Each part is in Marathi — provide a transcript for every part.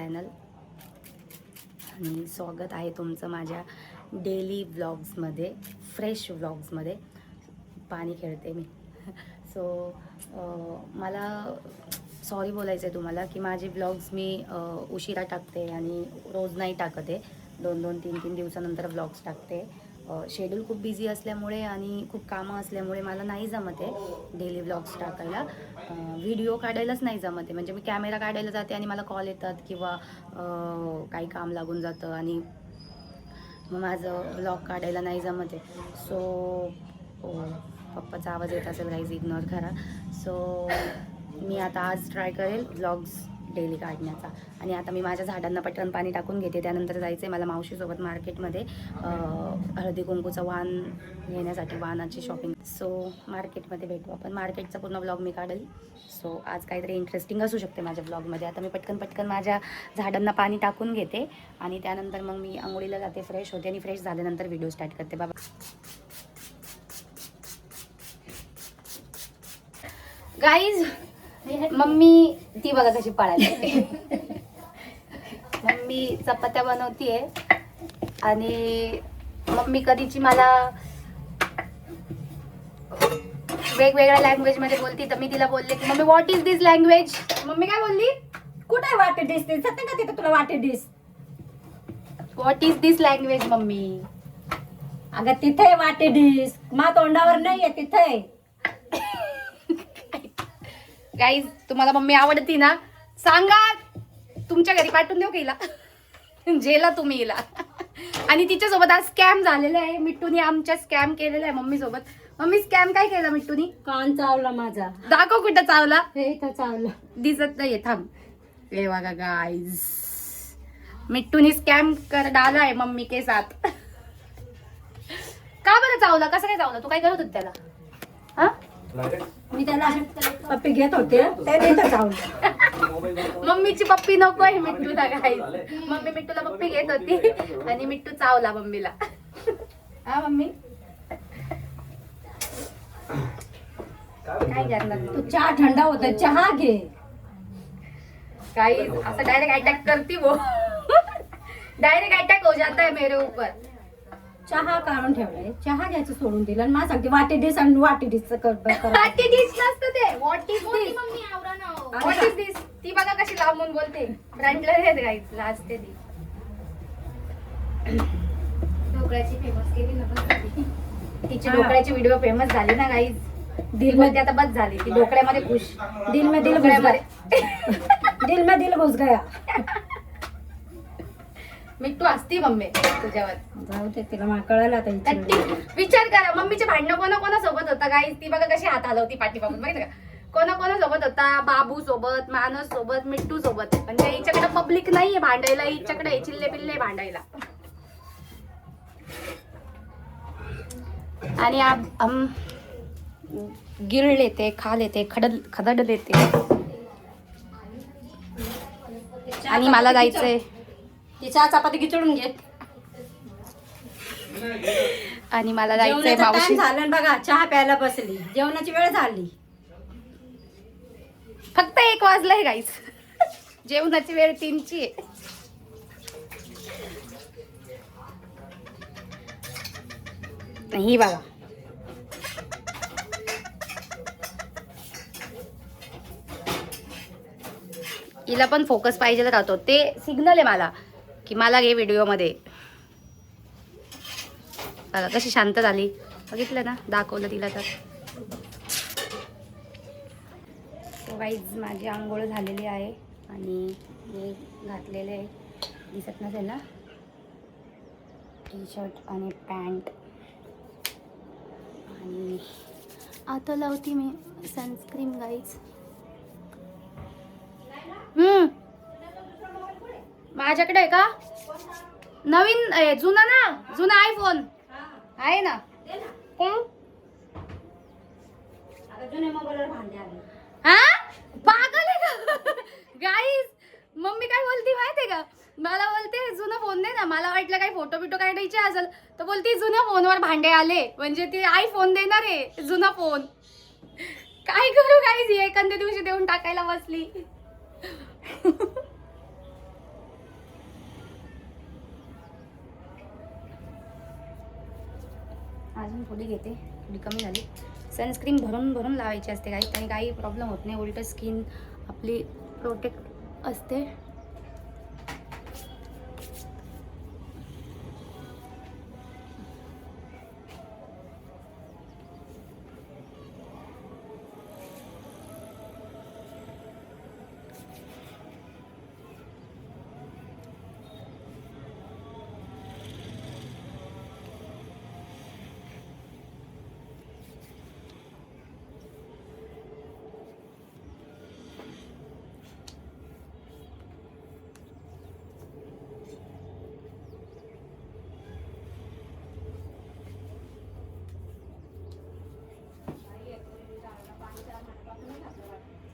चॅनल आणि स्वागत आहे तुमचं माझ्या डेली व्लॉग्समध्ये, फ्रेश व्लॉग्समध्ये. पाणी खेळते मी. सो मला सॉरी बोलायचं आहे तुम्हाला की माझे व्लॉग्स मी उशिरा टाकते आणि रोज नाही टाकत आहे. 2-2, 3-3 दिवसानंतर व्लॉग्स टाकते. शेड्यूल खूप बिझी असल्यामुळे आणि खूप कामं असल्यामुळे मला नाही जमत आहे डेली व्लॉग्स टाकायला. व्हिडिओ काढायलाच नाही जमत आहे. म्हणजे मी कॅमेरा काढायला जाते आणि मला कॉल येतात किंवा काही काम लागून जातं आणि मग माझं व्लॉग काढायला नाही जमत आहे. सो पप्पाचा आवाज येत असेल गाईज, इग्नोर करा. सो मी आता आज ट्राय करेल व्लॉग्स डेली काढण्याचा. आणि आता मी माझ्या झाडांना पटकन पाणी टाकून घेते. त्यानंतर जायचं आहे मला मावशीसोबत मार्केटमध्ये हळदी कुंकूचा वाण घेण्यासाठी, वाणाची शॉपिंग. सो मार्केटमध्ये भेटू आपण. मार्केटचा पूर्ण व्लॉग मी काढेल. सो आज काहीतरी इंटरेस्टिंग असू शकते माझ्या व्लॉगमध्ये. आता मी पटकन माझ्या झाडांना पाणी टाकून घेते आणि त्यानंतर मग मी आंघोळीला जाते, फ्रेश होते आणि फ्रेश झाल्यानंतर व्हिडिओ स्टार्ट करते. बाबा गाईज, मम्मी ती बघा कशी पळायला. मम्मी चपात्या बनवतीये आणि मम्मी कधीची मला वेगवेगळ्या लँग्वेज मध्ये बोलती. तर मी तिला बोलले की mummy what is this language. Mummy काय बोलली? कुठे वाटे डिस ते सत्य का तिथे तुला वाटे डिस? What is this language mummy? अगं तिथे वाटे डिस, मा तोंडावर नाहीये तिथे. गाईज, तुम्हाला मम्मी आवडती ना? सांगा, तुमच्या घरी पाठवून देऊ का हिला? जेला तुम्ही हिला. आणि तिच्यासोबत आज स्कॅम झालेला आहे. मिट्टूने आमच्या स्कॅम केलेला आहे मम्मी सोबत. मम्मी स्कॅम काय केला मिट्टूनी? कान चावला माझा. दाखव कुठं चावला. हे इथं चावलं. दिसत नाहीये, थांब. हे बघा गाईज, मिट्टूनी स्कॅम कर डाला आहे मम्मी के साथ. का बरं चावला? कसं काय चावला? तू काय करत होती त्याला? हा, मी त्याला पप्पी घेत होते, त्याने इथं चावलं. मम्मीची पप्पी नको आहे मिट्टूला. गाईज, मम्मी मिट्टूला पप्पी घेत होती आणि मिट्टू चावला मम्मीला. हा मम्मी, काय करणार तू चहा थंडा होता, चहा घे. गाइस, असं डायरेक्ट अटॅक करती वो. डायरेक्ट अटॅक हो जाता है मेरे ऊपर. चहा काढून ठेवलाय, चहा घ्यायचं सोडून दिलं आणि मला सांगते वाटे डिस आणि वाटे डिस कर. वाटी डिश नसतं ते. What is this? What is this? ती बघा कशी लांबून बोलते. फ्रंटला हेच गाईस, लाजते ती. ढोकळ्याची फेमस केली ना, तिची ढोकळ्याची व्हिडिओ फेमस झाली ना गाईज. दिल मध्ये आता बस झाली. ती ढोकळ्यामध्ये खुश. दिल में दिल घुस गया. दिल में दिल घुस गया. मिट्टू असती मम्मी तुझ्यावर. जाऊ दे, तिला मला कळायला आता. विचार करा, मम्मीचे भांडणं कोणाकोणासोबत होता गाईज. ती बघा कशी हात हलवती पाठीमागून, माहिती का? कोणाकोणासोबत होता? बाबू सोबत, मानस सोबत, मिट्टू सोबत. म्हणजे हिच्याकडे पब्लिक नाहीये भांडायला, हिच्याकडे चिल्ले पिल्ले भांडायला. आणि हम गिळ लेते, खा लेते, खदड लेते. आणि मला जायचंय. चहा चपाती खिचडून घे. आणि मला जायचंय मावशी. झालं बघा, चहा प्यायला बसली. जेवणाची वेळ झाली. फक्त 1 वाजलंय गाईस. जेवणाची वेळ 3ची आहे. ही बघा, हिला पण फोकस पाहिजे राहतो. ते सिग्नल आहे मला की मला घे व्हिडिओ मध्ये. बघा कशी शांत झाली. बघितलं ना, दाखवलं तिला तर. सो गाईज, माझी आंघोळ झालेली आहे आणि हे घातलेले आहे, दिसत नसेल ना, टी शर्ट आणि पॅन्ट. आणि आता लावती मी सनस्क्रीन गाईज. माझ्याकडे आहे का नवीन? जुना ना, जुना आयफोन आहे ना. हा, पागल आहे का गाईज? मम्मी काय बोलती माहितीये का? मला बोलते जुना फोन दे ना. मला वाटलं काही फोटो बिटो काढायचे असेल तर बोलती जुन्या फोनवर भांडे आले, म्हणजे ती आयफोन देणार आहे जुना फोन. काय करू गाईज, एखाद्या दिवशी देऊन टाकायला बसली. अजून थोडी घेते, थोडी कमी झाली. सनस्क्रीन भरून भरून लावायची असते काही, त्याने काही प्रॉब्लेम होत नाही, उलट स्किन आपली प्रोटेक्ट असते.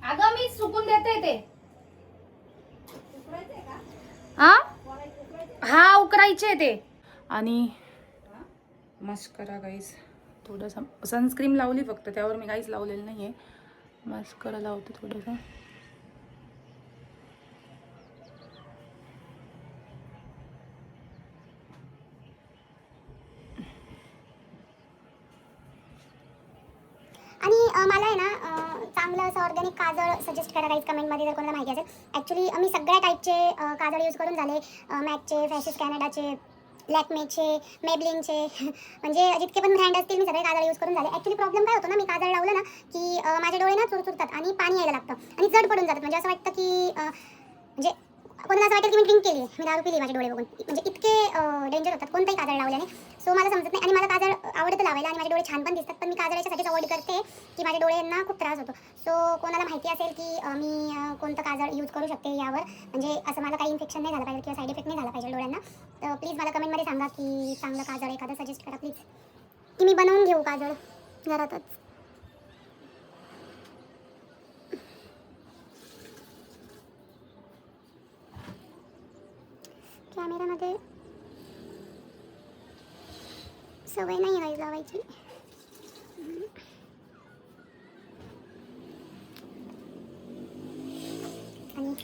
अगं मी सुकून देते ते. हा उकरायचे ते. आणि मस्करा गाईस, थोडंसं सनस्क्रीन लावली फक्त, त्यावर मी काहीच लावलेलं नाही आहे. मस्करा लावते थोडंसं. आणि मला आहे ना चांगलं असं ऑर्गॅनिक काजळ सजेस्ट करा गाईज कमेंटमध्ये जर कोणाला माहिती असेल. ॲक्च्युली मी सगळ्या टाईपचे काजळ यूज करून झाले, मॅकचे, फॅशिस कॅनडाचे, लॅक्मेचे, मेबलिनचे म्हणजे जितके पण ब्रँड असतील मी सगळे काजळ यूज करून झाले. ॲक्च्युली प्रॉब्लेम काय होतो ना, मी काजळ लावलं ना की माझे डोळे ना चुरचुरतात आणि पाणी यायला लागतं आणि जड पडून जातात. म्हणजे असं वाटतं की म्हणजे कोणाला असं वाटेल की मी ड्रिंक केली, मी दारू पिली माझे डोळे बघून, म्हणजे इतके डेंजर होतात कोणताही काजळ लावल्याने. सो मला समजत नाही. आणि मला काजळ आवडतं लावायला आणि माझे डोळे छान पण दिसतात, पण मी काजळ याच्यासाठीच अवॉइड करते की माझ्या डोळ्यांना खूप त्रास होतो. सो कोणाला माहिती असेल की मी कोणतं काजळ यूज करू शकते यावर, म्हणजे असं मला काही इन्फेक्शन नाही झालं पाहिजे किंवा साईड इफेक्ट नाही झाला पाहिजे डोळ्यांना, तर प्लीज मला कमेंटमध्ये सांगा की चांगलं काजळ एखादं सजेस्ट करा प्लीज, की मी बनवून घेऊ काजळ घरातच. कॅमेरामध्ये सवय नाही गाईज लावायची. आणि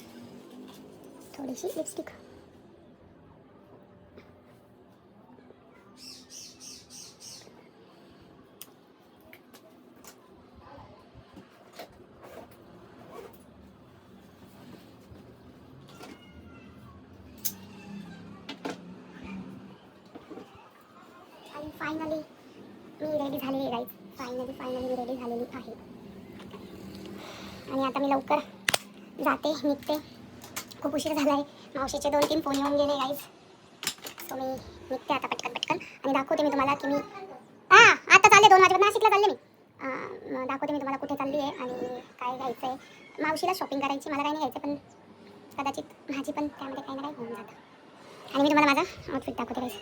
थोडीशी लिपस्टिक. फायनली मी रेडी झालेली आहे गाईज. फायनली मी रेडी झालेली आहे. आणि आता मी लवकर जाते, निघते. खूप उशीर झाला आहे. मावशीचे 2-3 फोन येऊन गेले गाईज. सो मी निघते आता पटकन आणि दाखवते मी तुम्हाला की मी आता चालले 2 वाजेपर्यंत नाशिकला चालले मी. दाखवते मी तुम्हाला कुठे चालली आहे आणि काय घ्यायचं आहे. मावशीला शॉपिंग करायची, मला काही नाही घ्यायचं, पण कदाचित माझी पण त्यामध्ये काही ना काही होऊन जातं. आणि मी तुम्हाला माझा आउटफिट दाखवते गाईज.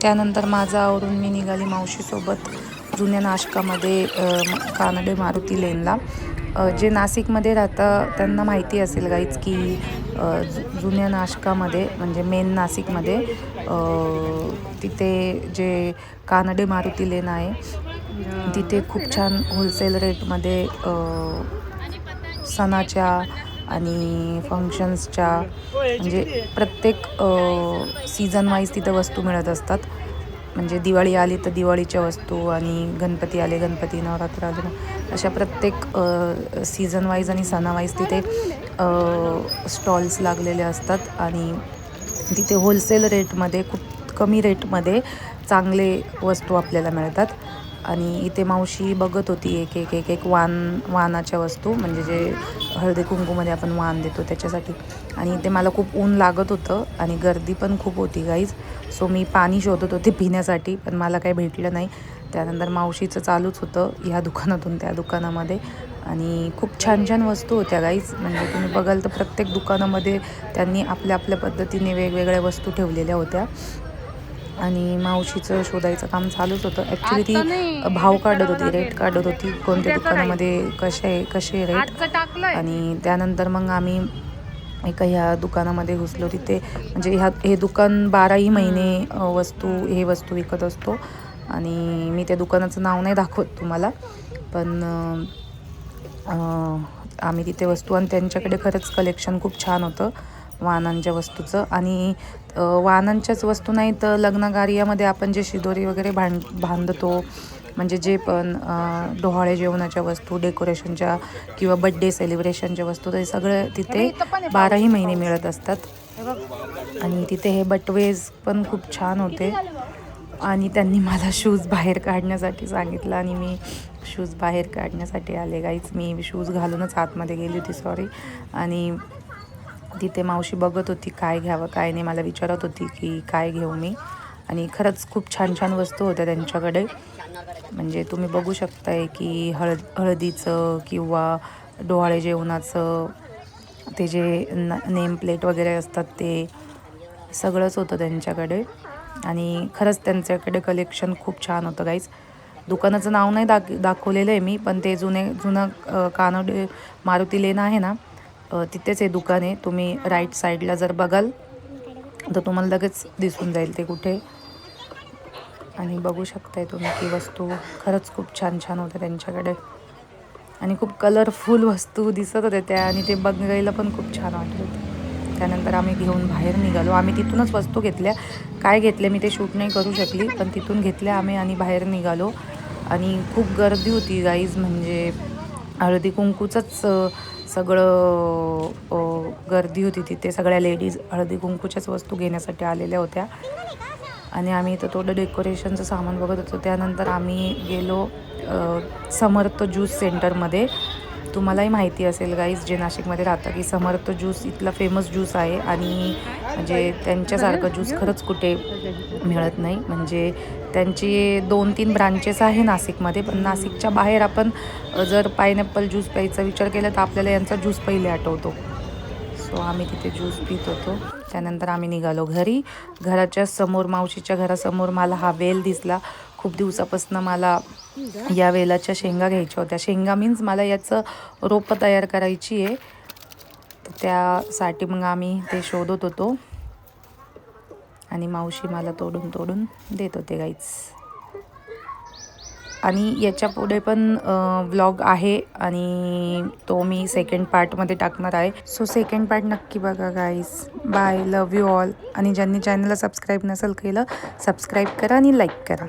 त्यानंतर माझं आवरून मी निघाली मावशीसोबत जुन्या नाशकामध्ये कानडे मारुती लेनला. जे नाशिकमध्ये राहतं त्यांना माहिती असेल गाईज की जुन्या नाशकामध्ये म्हणजे मेन नाशिकमध्ये तिथे जे कानडे मारुती लेन आहे तिथे खूप छान होलसेल रेटमध्ये सणाच्या आणि फंक्शन्सच्या म्हणजे प्रत्येक सीझन वाईज तिथं वस्तू मिळत असतात. म्हणजे दिवाळी आली तर दिवाळीच्या वस्तू आणि गणपती आले गणपती, नवरात्र आले अशा प्रत्येक सीझन वाईज आणि सणावाईज तिथे स्टॉल्स लागलेले असतात आणि तिथे होलसेल रेटमध्ये खूप कमी रेटमध्ये चांगले वस्तू आपल्याला मिळतात. आणि इथे मावशी बघत होती एक वाणाच्या वस्तू, म्हणजे जे हळदी कुंकूमध्ये आपण वाण देतो त्याच्यासाठी. आणि इथे मला खूप ऊन लागत होतं आणि गर्दी पण खूप होती गाईज. सो मी पाणी शोधत होते पिण्यासाठी, पण मला काही भेटलं नाही. त्यानंतर मावशीचं चालूच होतं ह्या दुकानातून त्या दुकानामध्ये आणि खूप छान छान वस्तू होत्या गाईज. म्हणजे तुम्ही बघाल तर प्रत्येक दुकानामध्ये त्यांनी आपल्या आपल्या पद्धतीने वेगवेगळ्या वस्तू ठेवलेल्या होत्या आणि मावशीचं शोधायचं काम चालूच होतं. ॲक्च्युली ती भाव काढत होती, रेट काढत होती, कोणत्या दुकानामध्ये कसे रेट. आणि त्यानंतर मग आम्ही एका ह्या दुकानामध्ये घुसलो. तिथे म्हणजे हे दुकान 12ही महिने वस्तू विकत असतो. आणि मी त्या दुकानाचं नाव नाही दाखवत तुम्हाला, पण आम्ही तिथे वस्तू आणि त्यांच्याकडे खरंच कलेक्शन खूप छान होतं वाहनांच्या वस्तूचं. आणि वाहनांच्याच वस्तू नाही तर लग्नकार्यामध्ये आपण जे शिदोरी वगैरे बांधतो, म्हणजे जे पण डोहाळे जेवणाच्या वस्तू, डेकोरेशनच्या किंवा बड्डे सेलिब्रेशनच्या वस्तू, ते सगळं तिथे 12ही महिने मिळत असतात. आणि तिथे हे बटवेज पण खूप छान होते. आणि त्यांनी मला शूज बाहेर काढण्यासाठी सांगितलं आणि मी शूज बाहेर काढण्यासाठी आले गाईच. मी शूज घालूनच आतमध्ये गेली होती, सॉरी. आणि तिथे मावशी बघत होती काय घ्यावं काय नाही, मला विचारत होती की काय घेऊ मी. आणि खरंच खूप छान छान वस्तू होत्या त्यांच्याकडे. म्हणजे तुम्ही बघू शकताय की हळदीचं किंवा डोहाळे जेवणाचं ते जे नेम प्लेट वगैरे असतात ते सगळंच होतं त्यांच्याकडे. आणि खरंच त्यांच्याकडे कलेक्शन खूप छान होतं गाईज. दुकानाचं नाव नाही दाखवलेलं आहे मी, पण ते जुनं कानोडे मारुती लेन आहे ना, तिथेच हे दुकान आहे. तुम्ही राईट साईडला जर बघाल तर तुम्हाला लगेच दिसून जाईल ते कुठे. आणि बघू शकताय तुम्ही की वस्तू खरंच खूप छान छान होत्या त्यांच्याकडे. आणि खूप कलरफुल वस्तू दिसत होत्या त्या, आणि ते बघायला पण खूप छान वाटत होतं. त्यानंतर आम्ही घेऊन बाहेर निघालो. आम्ही तिथूनच वस्तू घेतल्या. काय घेतले मी ते शूट नाही करू शकली, पण तिथून घेतल्या आम्ही आणि बाहेर निघालो. आणि खूप गर्दी होती गाईज, म्हणजे हळदी कुंकूचंच सगळं गर्दी होती तिथे. सगळ्या लेडीज हळदी कुंकूच्याच वस्तू घेण्यासाठी आलेल्या होत्या. आणि आम्ही इथं थोडं डेकोरेशनचं सामान बघत होतो. त्यानंतर आम्ही गेलो समर्थ ज्यूस सेंटरमध्ये. तुम्हालाही माहिती असेल गाईज, जे नाशिकमध्ये राहतं, की समर्थ ज्यूस इथला फेमस ज्यूस आहे. आणि म्हणजे त्यांच्यासारखं ज्यूस खरंच कुठे मिळत नाही. म्हणजे त्यांची 2-3 ब्रांचेस आहे नाशिकमध्ये, पण नाशिकच्या बाहेर आपण जर पायनॅपल ज्यूस प्यायचा विचार केला तर आपल्याला यांचा ज्यूस पहिले आठवतो. सो आम्ही तिथे ज्यूस पित होतो. त्यानंतर आम्ही निघालो घरी. घराच्या समोर, मावशीच्या घरासमोर मला हा वेल दिसला. खूप दिवसापासून मला या वेलाच्या शेंगा घ्यायच्या होत्या. शेंगा मीन्स मला याचं रोपं तयार करायची आहे, तर त्यासाठी मग आम्ही ते शोधत होतो. आणि मावशी मला तोडून देत होते गाईज. आणि याच्या पुढे पण व्लॉग आहे, आणि तो मी सेकंड पार्टमध्ये टाकणार आहे. सो सेकंड पार्ट नक्की बघा guys. Bye, love you all. आणि ज्यांनी चॅनलला सबस्क्राईब नसेल केलं, सबस्क्राईब करा आणि लाईक करा.